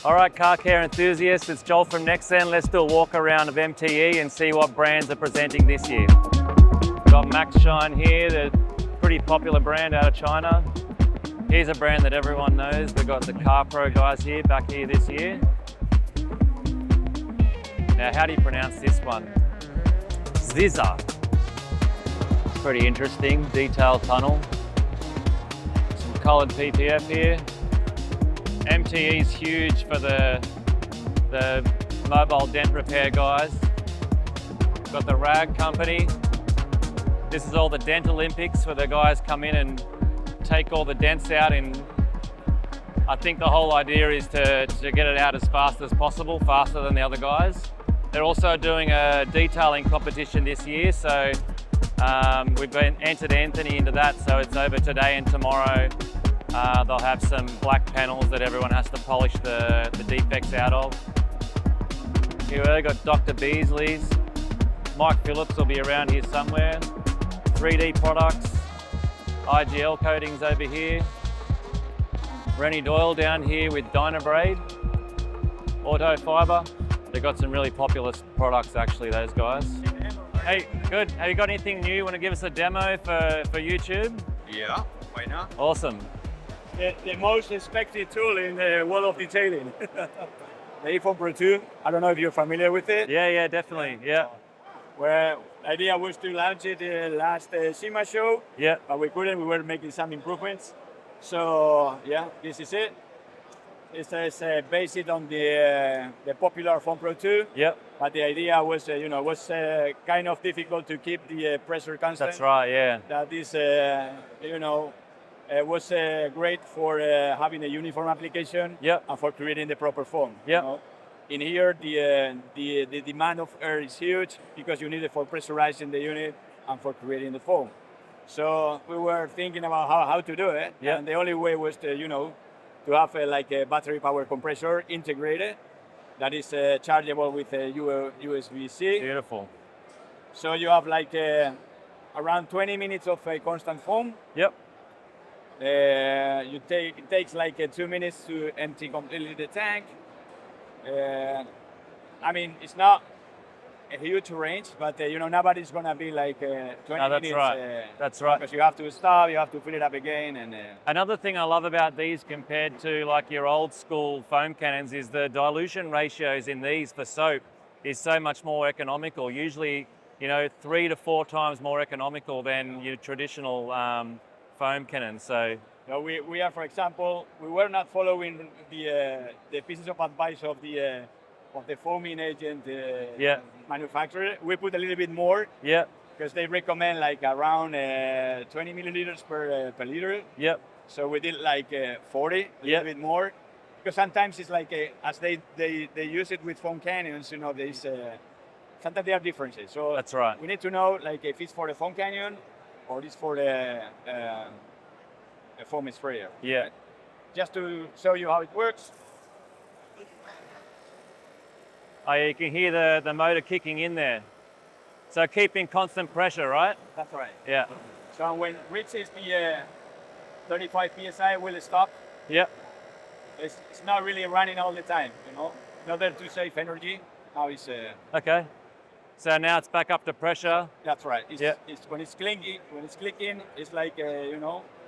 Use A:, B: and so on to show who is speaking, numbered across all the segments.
A: All right, car care enthusiasts, it's Joel from NXTZEN. Let's do a walk around of MTE and see what brands are presenting this year. We've got Max Shine here, the pretty popular brand out of China. Here's a brand that everyone knows. We've got the Car Pro guys here, back here this year. Now, how do you pronounce this one? NXTZEN. Pretty interesting, detailed tunnel. Some coloured PPF here. MTE is huge for the mobile dent repair guys. Got the RAG company. This is all the Dent Olympics where the guys come in and take all the dents out, and I think the whole idea is to get it out as fast as possible, faster than the other guys. They're also doing a detailing competition this year, so we've entered Anthony into that, so it's over today and tomorrow. They'll have some black panels that everyone has to polish the defects out of. Here we've got Dr. Beasley's. Mike Phillips will be around here somewhere. 3D products, IGL coatings over here. Rennie Doyle down here with Dynabraid. Auto Fiber. They've got some really popular products actually, those guys. Hey, good. Have you got anything new? You want to give us a demo for YouTube?
B: Yeah, why not?
A: Awesome.
C: The most expected tool in the world of detailing. The iPhone Pro 2. I don't know if you're familiar with it.
A: Yeah, definitely. Yeah.
C: Where the idea was to launch it last SEMA show.
A: Yeah.
C: But we couldn't. We were making some improvements. So yeah, this is it. It's based on the popular iPhone Pro 2.
A: Yep.
C: But the idea was, was kind of difficult to keep the pressure constant.
A: That's right. Yeah.
C: That is, was great for having a uniform application.
A: Yep.
C: And for creating the proper foam.
A: Yep.
C: In here, the demand of air is huge because you need it for pressurizing the unit and for creating the foam. So we were thinking about how to do it.
A: Yep.
C: And the only way was to have a battery power compressor integrated that is chargeable with a USB-C.
A: Beautiful.
C: So you have around 20 minutes of a constant foam.
A: Yep.
C: It takes 2 minutes to empty completely the tank. It's not a huge range, but nobody's gonna be 20 minutes.
A: Right. That's right.
C: Because you have to stop, you have to fill it up again, and.
A: Another thing I love about these compared to your old school foam cannons is the dilution ratios in these for soap is so much more economical. Usually, 3 to 4 times more economical than your traditional foam cannons. So.
C: We are, for example, we were not following the pieces of advice of the foaming agent manufacturer. We put a little bit more.
A: Yeah.
C: Because they recommend around 20 milliliters per liter.
A: Yep.
C: So we did 40, a little bit more. Because sometimes it's as they use it with foam cannons, there's sometimes there are differences. So
A: that's right.
C: We need to know if it's for the foam cannon or it's for the foam sprayer.
A: Yeah.
C: Just to show you how it works.
A: Oh, you can hear the motor kicking in there. So keeping constant pressure, right?
C: That's right.
A: Yeah.
C: So when it reaches the 35 psi, will stop.
A: Yep.
C: It's not really running all the time, in order to save energy. Now it's
A: okay. So now it's back up to pressure.
C: That's right. It's when it's clicking, it's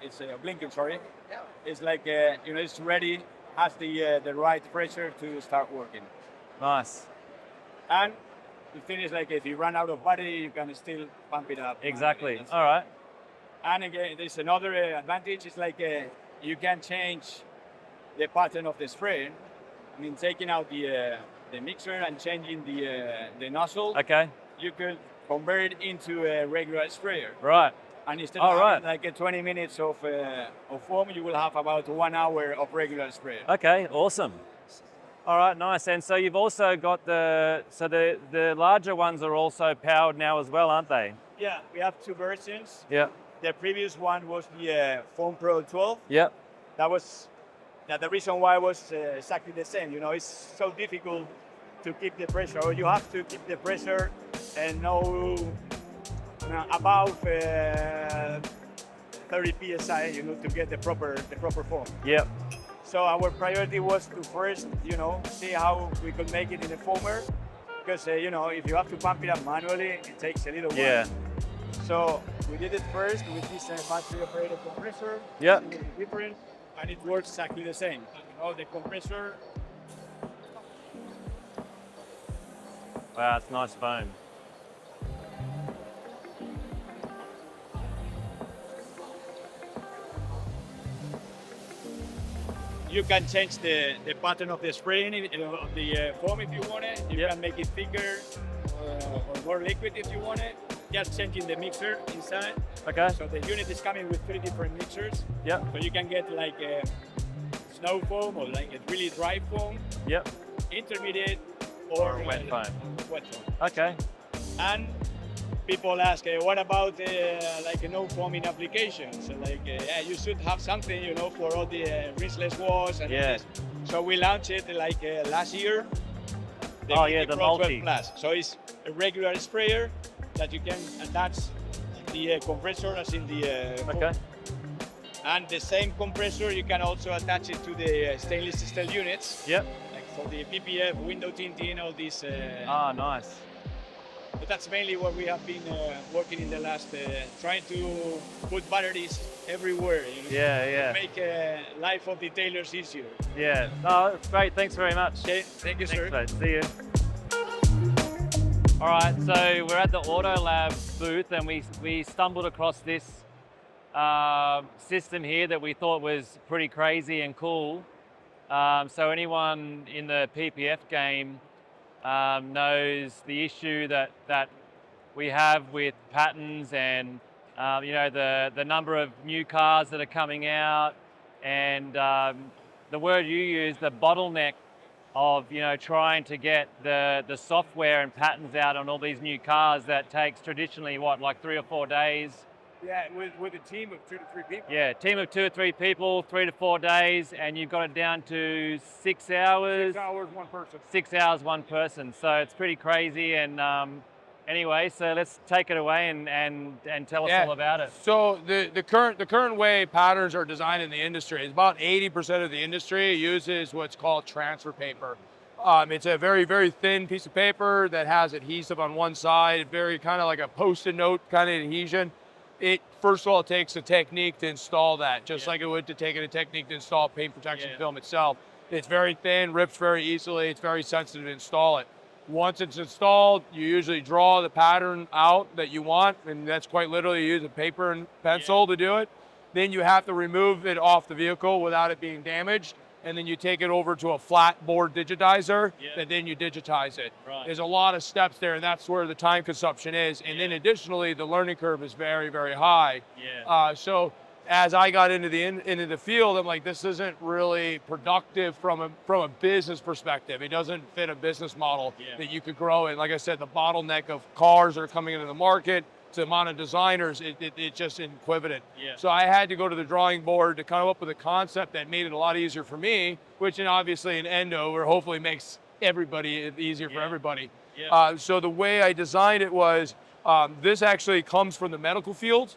C: it's blinking. Sorry. Yeah. It's it's ready, has the right pressure to start working.
A: Nice.
C: And to finish, if you run out of battery, you can still pump it up.
A: Exactly. All right.
C: And again, there's another advantage. It's you can change the pattern of the spray. Taking out the mixer and changing the nozzle.
A: Okay.
C: You could convert it into a regular sprayer.
A: Right.
C: And instead of having 20 minutes of foam, you will have about 1 hour of regular sprayer.
A: Okay. Awesome. All right, nice. And so you've also got the larger ones are also powered now as well, aren't they?
C: Yeah, we have 2 versions.
A: Yeah.
C: The previous one was the Foam Pro 12.
A: Yep.
C: The reason why was exactly the same. It's so difficult to keep the pressure, or you have to keep the pressure and above 30 psi, to get the proper foam.
A: Yep.
C: So our priority was to first, see how we could make it in the foamer, because if you have to pump it up manually, it takes a little while.
A: Yeah.
C: So we did it first with this battery operated compressor.
A: Yep.
C: It's a little different, and it works exactly the same. The compressor.
A: Wow, it's nice foam.
C: You can change the pattern of the spraying of the foam if you want it. You can make it thicker or more liquid if you want it. Just changing the mixer inside.
A: Okay.
C: So the unit is coming with 3 different mixers.
A: Yep.
C: So you can get like a snow foam or like a really dry foam.
A: Yep.
C: Intermediate or
A: wet foam.
C: Wet foam.
A: Okay.
C: And people ask, what about like a no foaming application? So like, you should have something, for all the rinseless wash and all this. So we launched it like last year.
A: The
C: Pro 12
A: multi.
C: Plus. So it's a regular sprayer that you can attach the compressor as in the foam.
A: Okay.
C: And the same compressor, you can also attach it to the stainless steel units.
A: Yep.
C: Like for the PPF, window tinting, all these.
A: Nice.
C: But that's mainly what we have been working in the last, trying to put batteries everywhere.
A: Yeah.
C: To make life of the tailors easier.
A: Yeah. No, that's great. Thanks very much.
C: Okay, thank you, sir.
A: Thanks, mate. See you. All right, so we're at the Auto Lab booth, and we stumbled across this system here that we thought was pretty crazy and cool. So anyone in the PPF game knows the issue that we have with patterns and the number of new cars that are coming out, and the word you use, the bottleneck of trying to get the software and patterns out on all these new cars that takes traditionally like 3 or 4 days.
C: Yeah, with a team of 2 to 3 people.
A: Yeah, team of 2 or 3 people, 3 to 4 days, and you've got it down to 6 hours.
C: 6 hours, 1 person.
A: 6 hours, 1 person. So it's pretty crazy. And anyway, so let's take it away and tell us all about it.
B: So the current way patterns are designed in the industry is about 80% of the industry uses what's called transfer paper. It's a very, very thin piece of paper that has adhesive on one side, very kind of like a Post-it note kind of adhesion. It first of all, it takes a technique to install that, just like it would to take a technique to install paint protection film itself. It's very thin, rips very easily. It's very sensitive to install it. Once it's installed, you usually draw the pattern out that you want, and that's quite literally you use a paper and pencil to do it. Then you have to remove it off the vehicle without it being damaged, and then you take it over to a flat board digitizer, and then you digitize it.
A: Right.
B: There's a lot of steps there, and that's where the time consumption is. And then additionally, the learning curve is very, very high. So as I got into the field, I'm like, this isn't really productive from a business perspective. It doesn't fit a business model that you could grow in. Like I said, the bottleneck of cars that are coming into the market, to the amount of designers, it just equivalent. So I had to go to the drawing board to come up with a concept that made it a lot easier for me, which obviously in endo, or hopefully makes everybody easier for everybody. So the way I designed it was, this actually comes from the medical field.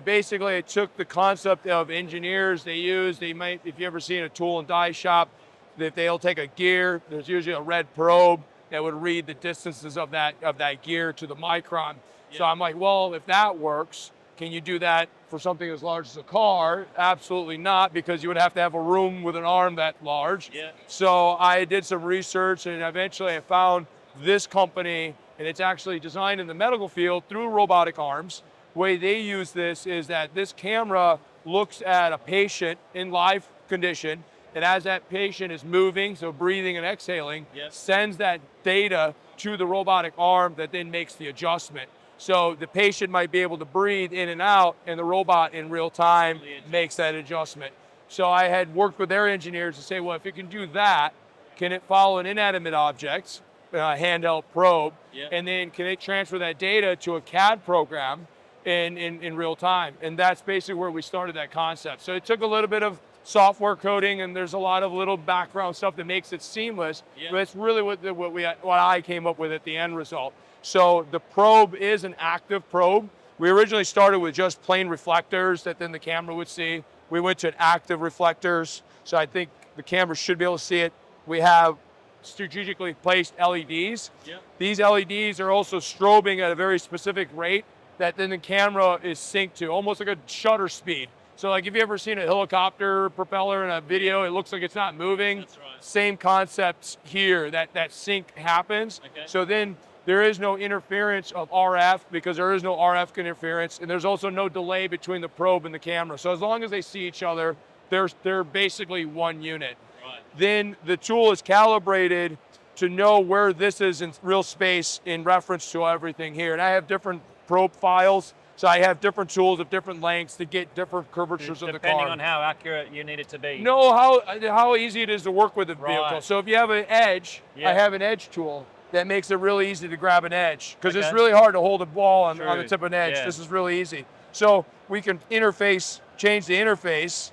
B: Basically it took the concept of engineers they might, if you ever seen a tool and die shop, that they'll take a gear, there's usually a red probe that would read the distances of that gear to the micron. So I'm like, well, if that works, can you do that for something as large as a car? Absolutely not, because you would have to have a room with an arm that large. So I did some research, and eventually I found this company, and it's actually designed in the medical field through robotic arms. The way they use this is that this camera looks at a patient in live condition, and as that patient is moving, so breathing and exhaling, sends that data to the robotic arm that then makes the adjustment. So the patient might be able to breathe in and out, and the robot in real time makes that adjustment. So I had worked with their engineers to say, well, if it can do that, can it follow an inanimate object, handheld probe, and then can it transfer that data to a CAD program in real time? And that's basically where we started that concept. So it took a little bit of software coding, and there's a lot of little background stuff that makes it seamless. But it's really what I came up with at the end result. So the probe is an active probe. We originally started with just plain reflectors that then the camera would see. We went to active reflectors, so I think the camera should be able to see it. We have strategically placed LEDs.
A: Yep.
B: These LEDs are also strobing at a very specific rate that then the camera is synced to, almost like a shutter speed. So like if you ever seen a helicopter propeller in a video, it looks like it's not moving.
A: That's right.
B: Same concepts here, that sync happens.
A: Okay.
B: So then there is no interference of RF because there is no RF interference, and there's also no delay between the probe and the camera. So as long as they see each other, they're basically one unit.
A: Right.
B: Then the tool is calibrated to know where this is in real space in reference to everything here. And I have different probe files, so I have different tools of different lengths to get different curvatures of the car.
A: Depending on how accurate you need it to be.
B: Know how easy it is to work with the vehicle.
A: Right.
B: So if you have an edge,
A: Yeah.
B: I have an edge tool that makes it really easy to grab an edge, because it's
A: Okay.
B: really hard to hold a ball on the
A: True.
B: tip of an edge.
A: Yeah.
B: This is really easy. So we can change the interface.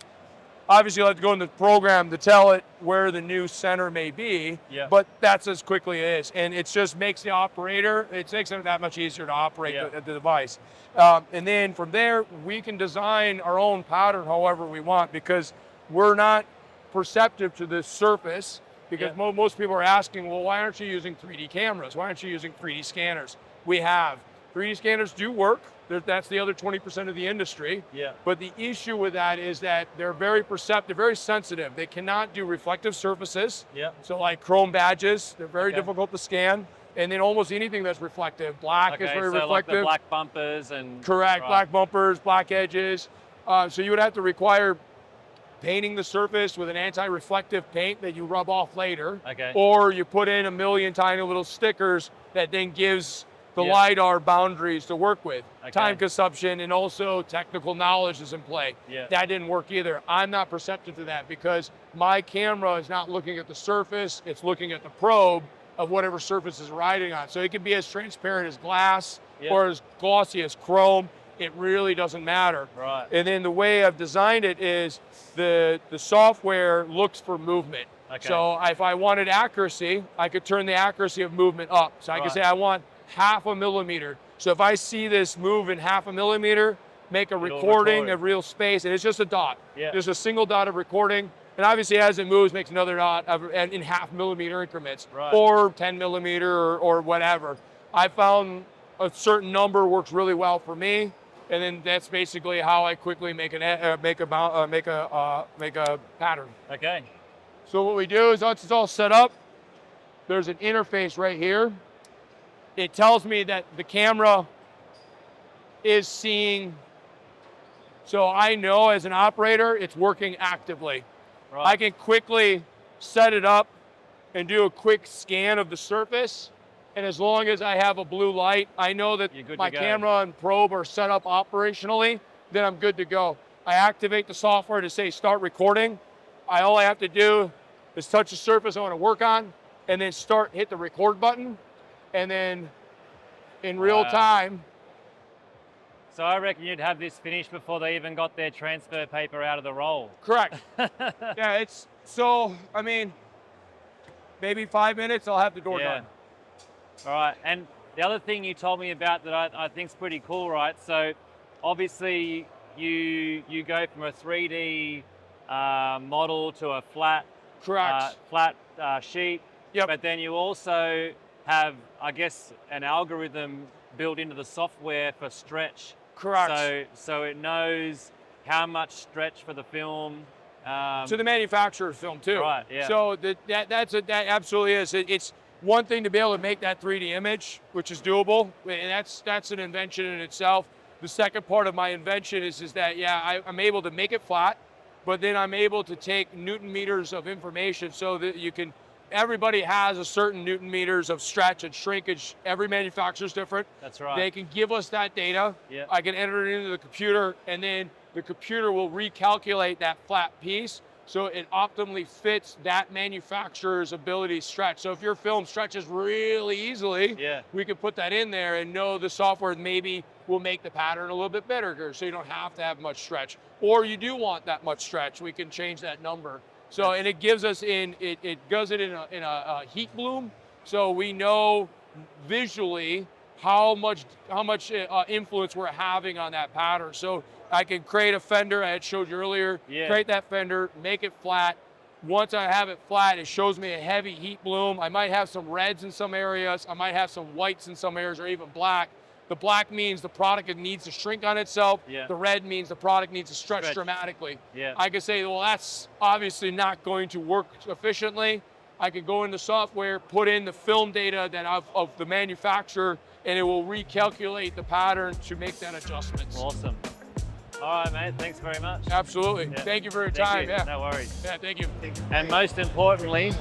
B: Obviously, you'll have to go in the program to tell it where the new center may be,
A: Yeah.
B: but that's as quickly it is. And it just makes the operator, it makes it that much easier to operate
A: Yeah.
B: the device. And then from there, we can design our own pattern however we want, because we're not perceptive to the surface, because
A: Yeah.
B: most people are asking, well, why aren't you using 3D cameras? Why aren't you using 3D scanners? We have. 3D scanners do work. That's the other 20% of the industry.
A: Yeah.
B: But the issue with that is that they're very perceptive, very sensitive. They cannot do reflective surfaces.
A: Yeah.
B: So like chrome badges, they're very
A: Okay.
B: difficult to scan. And then almost anything that's reflective. Black is
A: Okay,
B: very
A: so like
B: reflective.
A: the black bumpers and
B: Correct,
A: right.
B: black bumpers, black edges. So you would have to require painting the surface with an anti-reflective paint that you rub off later.
A: Okay.
B: Or you put in a million tiny little stickers that then gives the
A: Yeah.
B: LiDAR boundaries to work with.
A: Okay.
B: Time consumption and also technical knowledge is in play.
A: Yeah.
B: That didn't work either. I'm not perceptive to that because my camera is not looking at the surface, it's looking at the probe of whatever surface is riding on. So it can be as transparent as glass
A: Yeah.
B: or as glossy as chrome. It really doesn't matter.
A: Right.
B: And then the way I've designed it is the software looks for movement.
A: Okay.
B: So if I wanted accuracy, I could turn the accuracy of movement up. So I could
A: Right.
B: say I want 0.5 millimeter. So if I see this move in 0.5 millimeter, make a recording
A: record it.
B: of real space, and it's just a dot.
A: Yeah.
B: Just a single dot of recording. And obviously as it moves, makes another dot in 0.5 millimeter increments,
A: Right.
B: or 10 millimeter or whatever. I found a certain number works really well for me. And then that's basically how I quickly make a pattern.
A: Okay.
B: So what we do is once it's all set up, there's an interface right here. It tells me that the camera is seeing, so I know as an operator, it's working actively.
A: Right.
B: I can quickly set it up and do a quick scan of the surface. And as long as I have a blue light, I know that
A: You're good to
B: my
A: go.
B: camera and probe are set up operationally, then I'm good to go. I activate the software to say start recording. All I have to do is touch the surface I want to work on, and then hit the record button, and then in real
A: Wow.
B: time.
A: So I reckon you'd have this finished before they even got their transfer paper out of the roll.
B: Correct. Yeah, I mean, maybe 5 minutes, I'll have the door done.
A: All right, and the other thing you told me about that I think is pretty cool, right? So obviously you go from a 3D model to a flat
B: Correct.
A: sheet.
B: Yep.
A: But then you also have, I guess, an algorithm built into the software for stretch.
B: Correct.
A: So it knows how much stretch for the film.
B: To the manufacturer's film too.
A: Right, yeah.
B: So that absolutely is. It's one thing to be able to make that 3D image, which is doable, and that's an invention in itself. The second part of my invention is that, yeah, I'm able to make it flat, but then I'm able to take Newton meters of information so that everybody has a certain Newton meters of stretch and shrinkage. Every manufacturer is different.
A: That's right.
B: They can give us that data.
A: Yeah.
B: I can enter it into the computer, and then the computer will recalculate that flat piece so it optimally fits that manufacturer's ability to stretch. So if your film stretches really easily,
A: Yeah.
B: we can put that in there and know the software maybe will make the pattern a little bit better, so you don't have to have much stretch. Or you do want that much stretch, we can change that number. So, and it gives us it does it in a heat bloom, so we know visually how much influence we're having on that pattern. So I can create a fender, I had showed you earlier, create that fender, make it flat. Once I have it flat, it shows me a heavy heat bloom. I might have some reds in some areas, I might have some whites in some areas, or even black. The black means the product needs to shrink on itself. The red means the product needs to stretch dramatically. I could say, well, that's obviously not going to work efficiently. I could go into software, put in the film data that of the manufacturer, and it will recalculate the pattern to make that adjustment.
A: Awesome. All right, mate, thanks very much.
B: Absolutely. Thank you for your time. Yeah.
A: No worries.
B: Yeah, thank you.
A: And most importantly,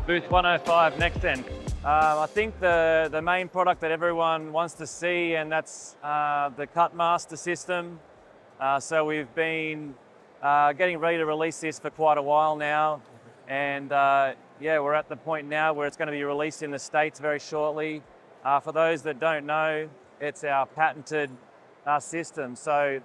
A: booth 105, NXTZEN. I think the main product that everyone wants to see, and that's the Cut Master system. So we've been getting ready to release this for quite a while now. And yeah, we're at the point now where it's going to be released in the States very shortly. For those that don't know, it's our patented system, so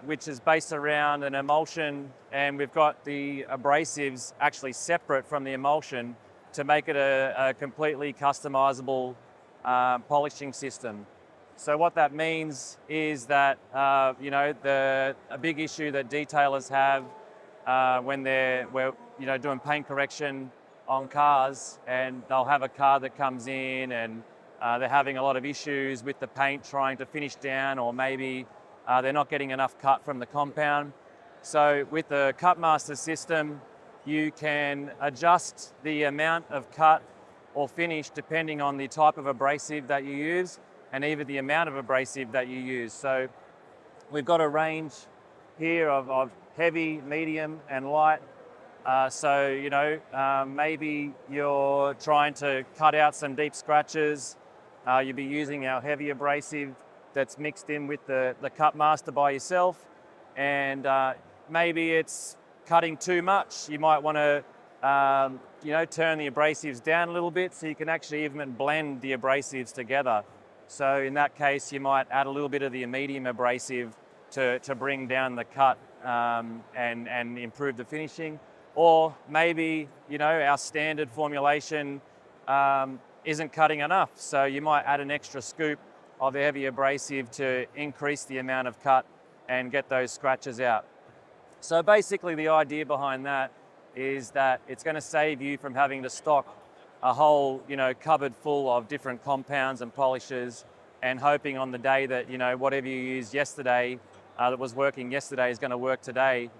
A: which is based around an emulsion, and we've got the abrasives actually separate from the emulsion to make it a completely customizable polishing system. So what that means is that you know, a big issue that detailers have when we're doing paint correction on cars, and they'll have a car that comes in and they're having a lot of issues with the paint trying to finish down, or maybe they're not getting enough cut from the compound. So with the Cut Master system, you can adjust the amount of cut or finish depending on the type of abrasive that you use, and even the amount of abrasive that you use. So we've got a range here of heavy, medium, and light. So, you know, maybe you're trying to cut out some deep scratches. You'll be using our heavy abrasive that's mixed in with the Cut Master by yourself. And maybe it's cutting too much. You might want to, you know, turn the abrasives down a little bit so you can actually even blend the abrasives together. So in that case, you might add a little bit of the medium abrasive to bring down the cut and improve the finishing. Or maybe, you know, our standard formulation isn't cutting enough. So you might add an extra scoop of the heavy abrasive to increase the amount of cut and get those scratches out. So basically the idea behind that is that it's going to save you from having to stock a whole, you know, cupboard full of different compounds and polishes, and hoping on the day that, you know, whatever you used yesterday that was working yesterday is going to work today.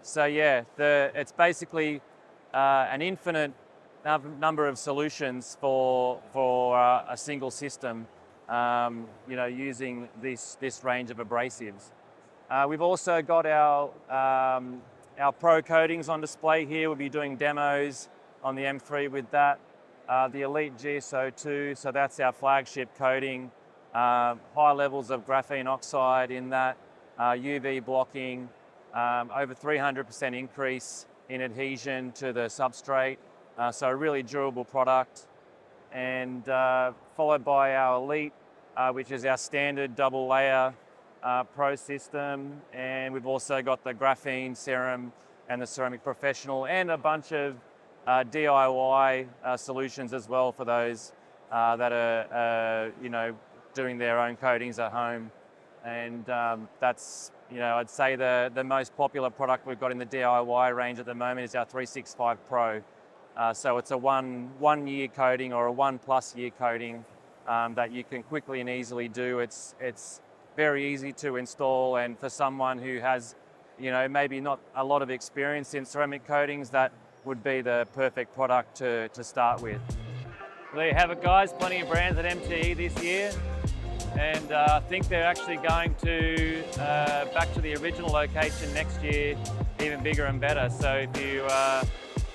A: So yeah, it's basically an infinite number of solutions for a single system, you know, using this range of abrasives. We've also got our Pro coatings on display here. We'll be doing demos on the M3 with that. The Elite GSO2, so that's our flagship coating. High levels of graphene oxide in that, UV blocking, over 300% increase in adhesion to the substrate. So a really durable product. And followed by our Elite, which is our standard double layer Pro system. And we've also got the graphene serum and the ceramic professional, and a bunch of DIY solutions as well for those that are you know, doing their own coatings at home. And that's, you know, I'd say the most popular product we've got in the DIY range at the moment is our 365 Pro. So it's a one year coating, or a 1+ year coating that you can quickly and easily do. It's very easy to install, and for someone who has, you know, maybe not a lot of experience in ceramic coatings, that would be the perfect product to start with. There you have it, guys. Plenty of brands at MTE this year. And I think they're actually going to back to the original location next year, even bigger and better. So if you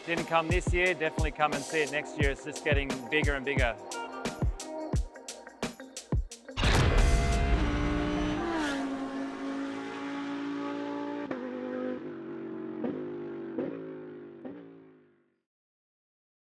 A: didn't come this year, definitely come and see it next year. It's just getting bigger and bigger.